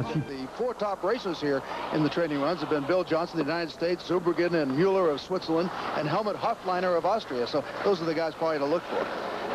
The four top racers here in the training runs have been Bill Johnson of the United States, Zurbriggen and Mueller of Switzerland, and Helmut Hofleiner of Austria. So those are the guys probably to look for.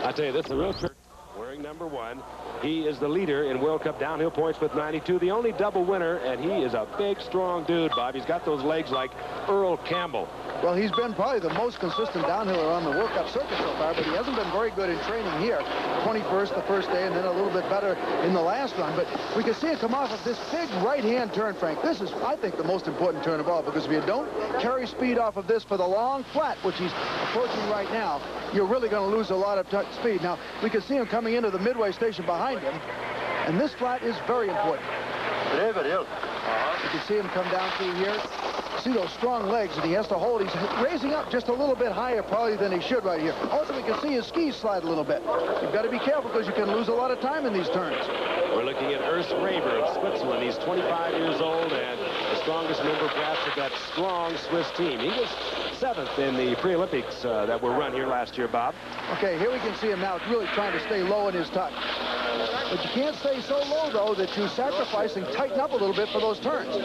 I tell you, this is a real trick. Wearing number 1. He is the leader in World Cup downhill points with 92, the only double winner, and he is a big, strong dude, Bob. He's got those legs like Earl Campbell. Well, he's been probably the most consistent downhiller on the World Cup circuit so far, but he hasn't been very good in training here. 21st the first day, and then a little bit better in the last run. But we can see it come off of this big right-hand turn, Frank. This is, I think, the most important turn of all, because if you don't carry speed off of this for the long flat, which he's approaching right now, you're really going to lose a lot of speed. Now, we can see him coming into the midway station behind him, and this flat is very important. You can see him come down through here. See those strong legs that he has to hold. He's raising up just a little bit higher probably than he should right here. Also, we can see his skis slide a little bit. You've got to be careful because you can lose a lot of time in these turns. We're looking at Urs Raber of Switzerland. He's 25 years old and the strongest member perhaps of that strong Swiss team. He was 7th in the pre-Olympics that were run here last year, Bob. Okay, here we can see him now really trying to stay low in his tuck. But you can't stay so low, though, that you sacrifice and tighten up a little bit for those turns.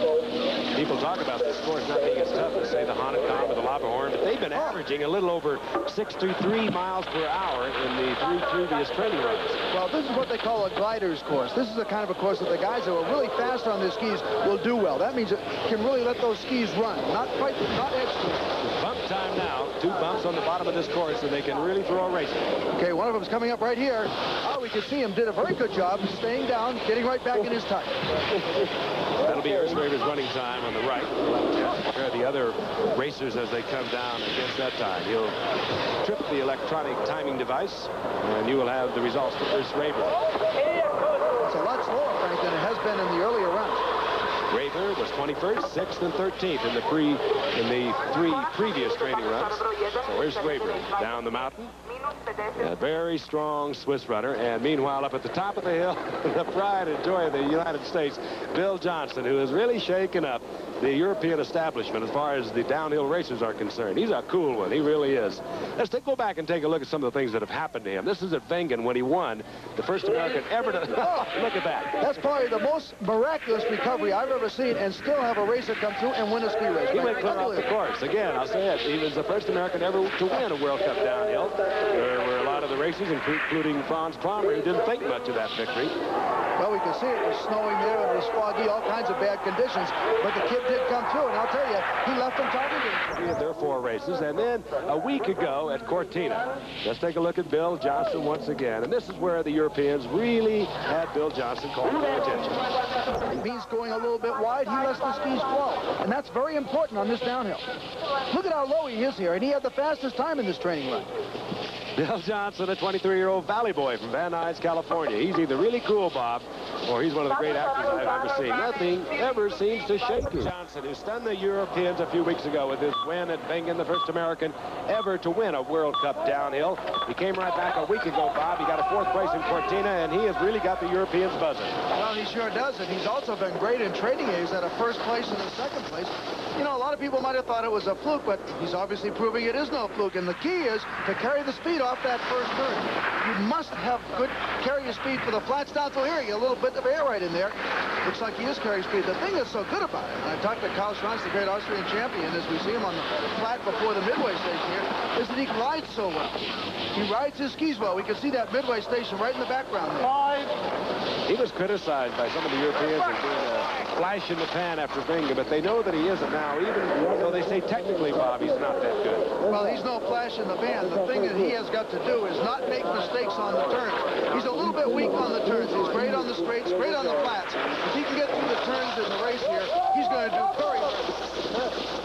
People talk about this course not being as tough as, say, the Hahnenkamm or the Lappenhorn, but they've been averaging a little over 63 miles per hour in the 3 previous training runs. Well, this is what they call a glider's course. This is the kind of a course that the guys who are really fast on their skis will do well. That means it can really let those skis run, not fight, not edge to. Bump time now. 2 bumps on the bottom of this course, and they can really throw a race. Okay, one of them's coming up right here. Oh, we can see him did a very good job staying down, getting right back in his tuck. That'll be Urs Raber's running time on the right. Compare the other racers as they come down against that time. He'll trip the electronic timing device, and you will have the results for Urs Raber. It's a lot slower, Frank, than it has been in the earlier runs. Raber was 21st, 6th, and 13th in the 3 previous training runs. So here's Raber down the mountain. A very strong Swiss runner. And meanwhile, up at the top of the hill, the pride and joy of the United States, Bill Johnson, who has really shaken up the European establishment as far as the downhill racers are concerned. He's a cool one. He really is. Let's go back and take a look at some of the things that have happened to him. This is at Wengen when he won the first American ever to... Look at that. That's probably the most miraculous recovery I've ever seen, and still have a racer come through and win a ski race. He went clear off the course. Again, I'll say it. He was the first American ever to win a World Cup downhill. There were a lot of the racers, including Franz Palmer, who didn't think much of that victory. Well, we can see it was snowing there, and it was foggy, all kinds of bad conditions. But the kid did come through, and I'll tell you, he left them talking to Their 4 races, and then a week ago at Cortina. Let's take a look at Bill Johnson once again. And this is where the Europeans really had Bill Johnson call their attention. He's going a little bit wide. He lets the skis flow, and that's very important on this downhill. Look at how low he is here, and he had the fastest time in this training run. Bill Johnson, a 23-year-old valley boy from Van Nuys, California. He's either really cool, Bob, or he's one of the great actors I've ever seen. Nothing ever seems to shake him. Johnson, who stunned the Europeans a few weeks ago with his win at Wengen, the first American ever to win a World Cup downhill. He came right back a week ago, Bob. He got a 4th place in Cortina, and he has really got the Europeans buzzing. Well, he sure does, and he's also been great in training. He's at a 1st place and a 2nd place. You know, a lot of people might have thought it was a fluke, but he's obviously proving it is no fluke. And the key is to carry the speed off that first turn. You must have good carrier speed for the flats down through here. You get a little bit of air right in there. Looks like he is carrying speed. The thing that's so good about it, and I talked to Karl Schranz, the great Austrian champion, as we see him on the flat before the midway station here, is that he glides so well. He rides his skis well. We can see that midway station right in the background there. He was criticized by some of the Europeans as being a flash in the pan after Wengen, but they know that he isn't now, even though they say technically, Bob, he's not that good. Well, he's no flash in the pan. The thing that he has got to do is not make mistakes on the turns. He's a little bit weak on the turns. He's great on the straights, great on the flats. If he can get through the turns in the race here, he's going to do very well.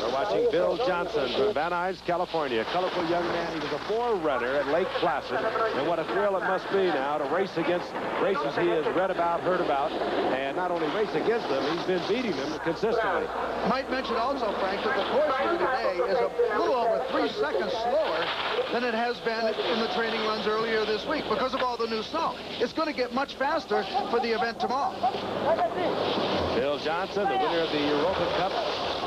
We're watching Bill Johnson from Van Nuys, California. A colorful young man. He was a forerunner at Lake Placid. And what a thrill it must be now to race against racers he has read about, heard about, and not only race against them, he's been beating them consistently. Might mention also, Frank, that the course here today is a little over 3 seconds slower than it has been in the training runs earlier this week because of all the new snow. It's going to get much faster for the event tomorrow. Bill Johnson, the winner of the Europa Cup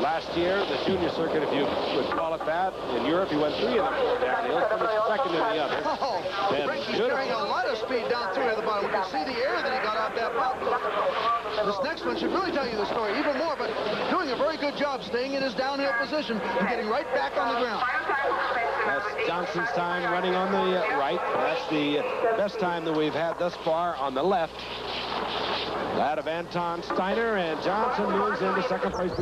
Last year, the junior circuit, if you would call it that, in Europe, he went 3 of the 4 downhills, finished second in the others. Oh, And Frankie's carrying a lot of speed down through the bottom. We can see the air that he got off that bump. This next one should really tell you the story even more, but doing a very good job staying in his downhill position and getting right back on the ground. That's Johnson's time running on the right. That's the best time that we've had thus far on the left. That of Anton Steiner, and Johnson moves into second place.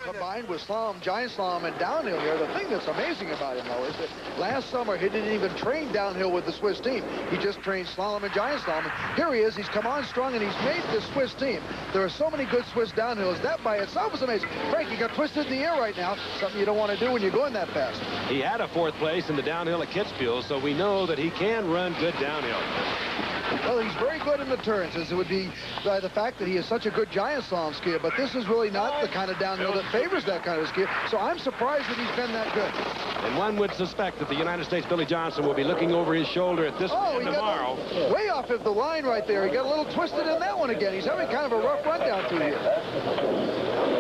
Combined with slalom, giant slalom, and downhill here. The thing that's amazing about him, though, is that last summer he didn't even train downhill with the Swiss team. He just trained slalom and giant slalom. And here he is. He's come on strong, and he's made this Swiss team. There are so many good Swiss downhills. That by itself is amazing. Frank, he got twisted in the air right now. Something you don't want to do when you're going that fast. He had a 4th place in the downhill at Kitzbühel, so we know that he can run good downhill. Well, he's very good in the turns, as it would be by the fact that he is such a good giant slalom skier, but this is really not the kind of downhill that favors that kind of skier, so I'm surprised that he's been that good. And one would suspect that the United States Billy Johnson will be looking over his shoulder at this point tomorrow. Way off of the line right there. He got a little twisted in that one again. He's having kind of a rough run down through here.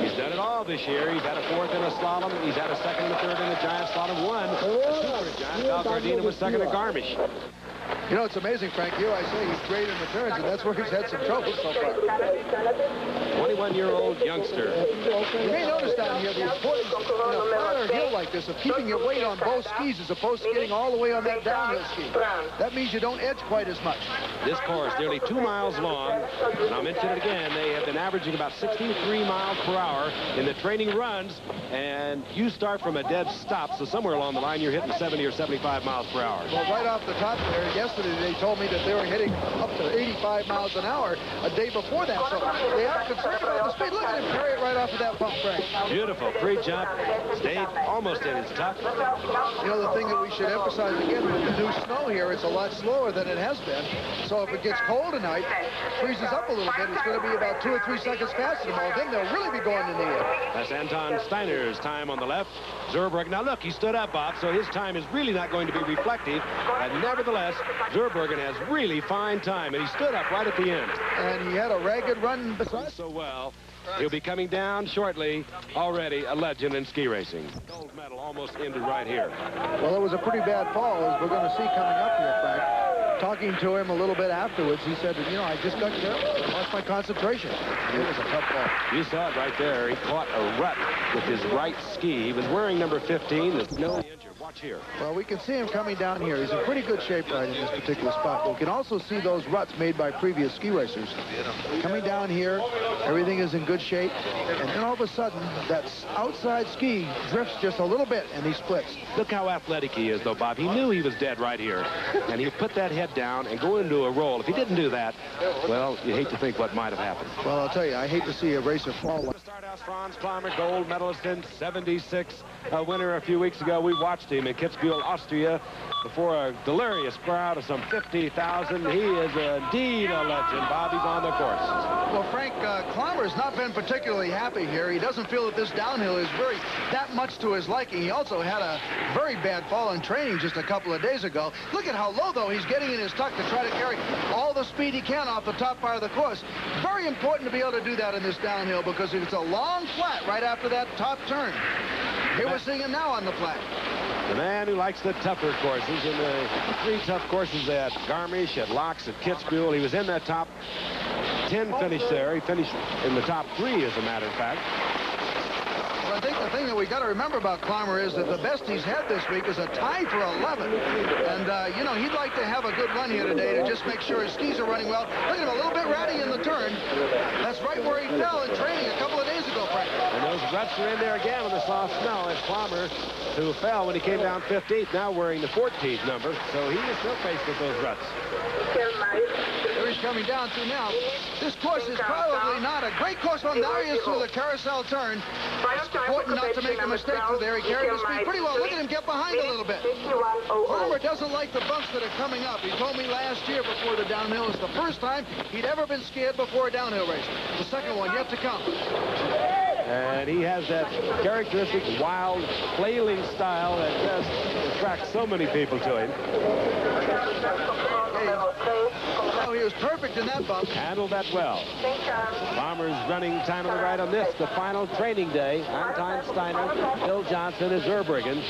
He's done it all this year. He's had a 4th in a slalom. He's had a 2nd and a 3rd in the giant slalom. 1 a super giant. Val Gardena was 2nd at Garmisch. You know, it's amazing, Frank. Here I say he's great in the turns, and that's where he's had some trouble so far. 21-year-old youngster. You may notice down here the importance in a flatter hill like this of keeping your weight on both skis as opposed to getting all the way on that downhill ski. That means you don't edge quite as much. This course, nearly 2 miles long, and I'll mention it again, they have been averaging about 63 miles per hour in the training runs, and you start from a dead stop, so somewhere along the line you're hitting 70 or 75 miles per hour. Well, right off the top there, yesterday they told me that they were hitting up to 85 miles an hour a day before that, so they are concerned about the speed. Look at him carry it right off of that bump, Frank. Beautiful pre-jump, stayed almost in his tuck. You know, the thing that we should emphasize again with the new snow here, it's a lot slower than it has been, so if it gets cold tonight, freezes up a little bit, it's going to be about 2 or 3 seconds faster tomorrow. Then they'll really be going in the air. That's Anton Steiner's time on the left. Zurbruggen, now look, he stood up, Bob, so his time is really not going to be reflective, and nevertheless, Zurbruggen has really fine time, and he stood up right at the end. And he had a ragged run. So well. He'll be coming down shortly, already a legend in ski racing. Gold medal almost ended right here. Well, it was a pretty bad fall, as we're going to see coming up here, Frank. Talking to him a little bit afterwards, he said, you know, I just got careful. Lost my concentration. It was a tough fall. You saw it right there. He caught a rut with his right ski. He was wearing number 15. There's no injury. Watch here. Well, we can see him coming down here. He's in pretty good shape right in this particular spot. We can also see those ruts made by previous ski racers. Coming down here, everything is in good shape. And then all of a sudden, that outside ski drifts just a little bit, and he splits. Look how athletic he is, though, Bob. He knew he was dead right here. And he put that head down and go into a roll. If he didn't do that, well, you hate to think what might have happened. Well, I'll tell you, I hate to see a racer fall. Starthouse Franz Klammer, gold medalist in '76, a winner a few weeks ago. We watched him in Kitzbühel, Austria, before a delirious crowd of some 50,000. He is indeed a legend. Bobby's on the course. Well, Frank, Klammer's not been particularly happy here. He doesn't feel that this downhill is that much to his liking. He also had a very bad fall in training just a couple of days ago. Look at how low, though, he's getting in his tuck to try to carry all the speed he can off the top part of the course. Very important to be able to do that in this downhill, because it's a long flat right after that top turn. Here we're seeing him now on the flat. The man who likes the tougher courses, in the 3 tough courses at Garmisch, at Laux, at Kitzbühel. He was in that top 10 finish there. He finished in the top 3, as a matter of fact. Well, I think the thing that we got to remember about Klammer is that the best he's had this week is a tie for 11. And, you know, he'd like to have a good run here today to just make sure his skis are running well. Look at him, a little bit ratty in the turn. That's right where he fell in training a couple of days ago, Frank. And those ruts are in there again with the soft snow. It's Klammer, who fell when he came down 15th, now wearing the 14th number. So he is still faced with those ruts. There he's coming down to now. This course is probably not a great course. Well, now he is through the carousel turn. It's important not to make a mistake through there. He carried the speed pretty well. Look at him get behind a little bit. Klammer doesn't like the bumps that are coming up. He told me last year before the downhill is the first time he'd ever been scared before a downhill race. The second one yet to come. And he has that characteristic wild, flailing style that just attracts so many people to him. Oh, he was perfect in that bump. Handled that well. Palmer's running time on the right on this, the final training day. Anton Steiner, Bill Johnson, and Zurbriggen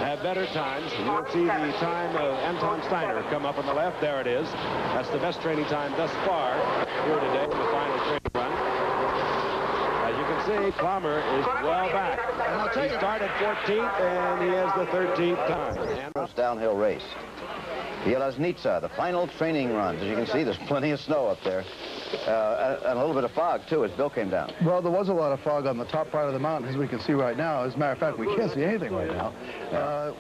have better times. You'll see the time of Anton Steiner come up on the left. There it is. That's the best training time thus far here today in the final training run. As you can see, Palmer is well back. He started 14th, and he has the 13th time. First downhill race. Jeleznica, the final training runs. As you can see, there's plenty of snow up there. And a little bit of fog, too, as Bill came down. Well, there was a lot of fog on the top part of the mountain, as we can see right now. As a matter of fact, we can't see anything right now.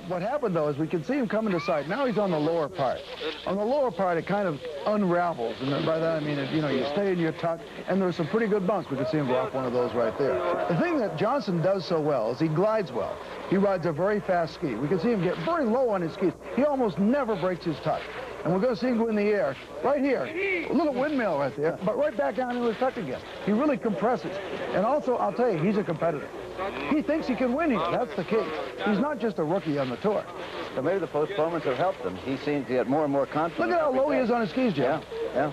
What happened, though, is we can see him coming to sight. Now he's on the lower part. On the lower part, it kind of unravels. And by that, I mean, you stay in your tuck, and there's some pretty good bumps. We can see him go off one of those right there. The thing that Johnson does so well is he glides well. He rides a very fast ski. We can see him get very low on his skis. He almost never breaks his tuck. And we're going to see him go in the air, right here. A little windmill right there, but right back down into his tuck again. He really compresses. And also, I'll tell you, he's a competitor. He thinks he can win here. That's the key. He's not just a rookie on the tour. So maybe the postponements have helped him. He seems to get more and more confident. Look at how low he is on his skis, Jim. Yeah.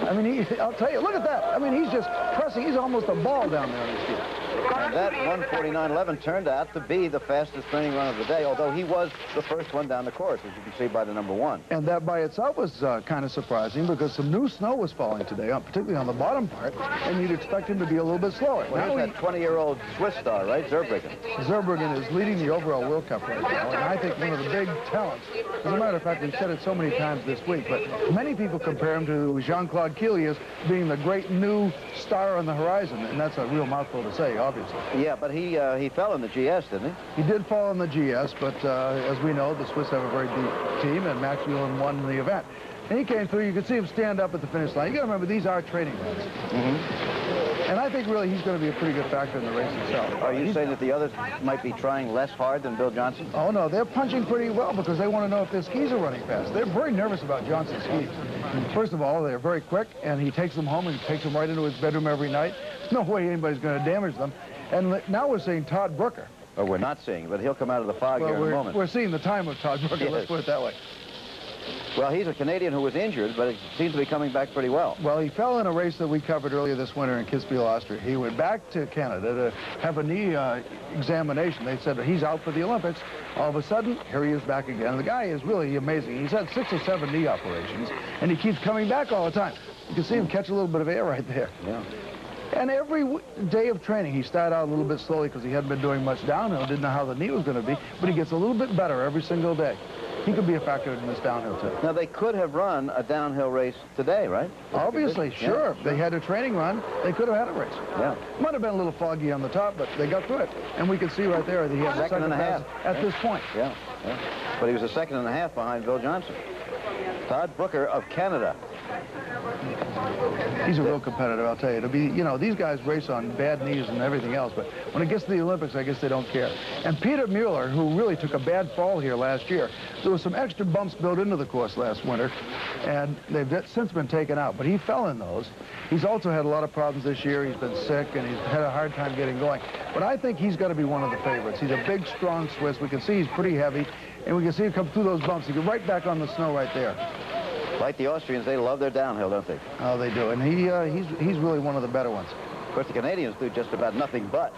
I mean, I'll tell you, look at that. I mean, he's just pressing. He's almost a ball down there on his skis. And that 1:49.11 turned out to be the fastest training run of the day, although he was the first one down the course, as you can see by the number 1. And that by itself was kind of surprising because some new snow was falling today, particularly on the bottom part, and you'd expect him to be a little bit slower. Well, here's that 20-year-old Swiss star, right? Zurbriggen. Zurbriggen is leading the overall World Cup right now, and I think one of the big talents. As a matter of fact, we've said it so many times this week, but many people compare him to Jean-Claude Killy as being the great new star on the horizon, and that's a real mouthful to say, obviously. Yeah, but he fell in the GS, didn't he? He did fall in the GS, but as we know, the Swiss have a very deep team, and Max Uehlen won the event. And he came through. You could see him stand up at the finish line. You got to remember, these are training runs. And I think really he's going to be a pretty good factor in the race itself. Are you saying that the others might be trying less hard than Bill Johnson? Oh, no, they're punching pretty well because they want to know if their skis are running fast. They're very nervous about Johnson's skis. First of all, they're very quick, and he takes them home and takes them right into his bedroom every night. There's no way anybody's going to damage them. And now we're seeing Todd Brooker. Or we're not seeing, but he'll come out of the fog here in a moment. We're seeing the time of Todd Brooker, let's put it that way. Well, he's a Canadian who was injured, but he seems to be coming back pretty well. Well, he fell in a race that we covered earlier this winter in Kitzbühel, Austria. He went back to Canada to have a knee examination. They said he's out for the Olympics. All of a sudden, here he is back again. The guy is really amazing. He's had 6 or 7 knee operations, and he keeps coming back all the time. You can see him catch a little bit of air right there. Yeah. And every day of training, he started out a little bit slowly because he hadn't been doing much downhill, didn't know how the knee was going to be, but he gets a little bit better every single day. He could be a factor in this downhill, too. Now, they could have run a downhill race today, right? Obviously, sure. Yeah. They had a training run. They could have had a race. Yeah. Might have been a little foggy on the top, but they got through it. And we can see right there that he has a second and a half at this point. Yeah. But he was a 2.5 seconds behind Bill Johnson. Todd Brooker of Canada. He's a real competitor, I'll tell you. To be, these guys race on bad knees and everything else, but when it gets to the Olympics, I guess they don't care. And Peter Mueller, who really took a bad fall here last year, there was some extra bumps built into the course last winter, and they've since been taken out, but he fell in those. He's also had a lot of problems this year. He's been sick, and he's had a hard time getting going. But I think he's got to be one of the favorites. He's a big, strong Swiss. We can see he's pretty heavy, and we can see him come through those bumps. He get right back on the snow right there. Like the Austrians, they love their downhill, don't they? Oh, they do. And he's really one of the better ones. Of course, the Canadians do just about nothing but.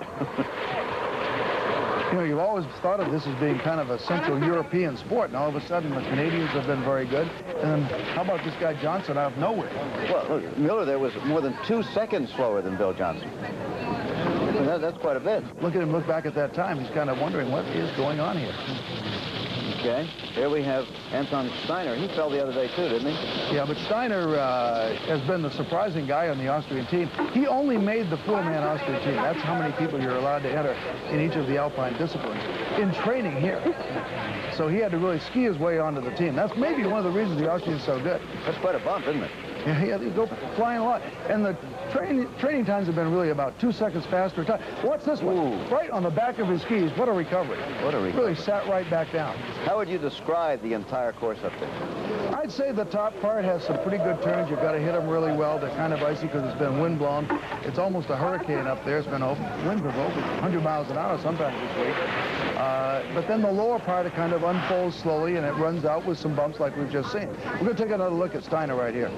You've always thought of this as being kind of a Central European sport, and all of a sudden the Canadians have been very good. And how about this guy Johnson out of nowhere? Well, look, Mueller there was more than 2 seconds slower than Bill Johnson. That's quite a bit. Look at him look back at that time. He's kind of wondering what is going on here. Okay, here we have Anton Steiner. He fell the other day, too, didn't he? Yeah, but Steiner has been the surprising guy on the Austrian team. He only made the 4-man Austrian team. That's how many people you're allowed to enter in each of the alpine disciplines in training here. So he had to really ski his way onto the team. That's maybe one of the reasons the Austrians are so good. That's quite a bump, isn't it? Yeah, they go flying a lot. And the training times have been really about 2 seconds faster. Watch this one. Ooh. Right on the back of his skis. What a recovery. What a recovery. Really sat right back down. How would you describe the entire course up there? I'd say the top part has some pretty good turns. You've got to hit them really well. They're kind of icy because it's been wind blown. It's almost a hurricane up there. It's been winds have over 100 miles an hour sometimes this week. But then the lower part, it kind of unfolds slowly, and it runs out with some bumps like we've just seen. We're going to take another look at Steiner right here.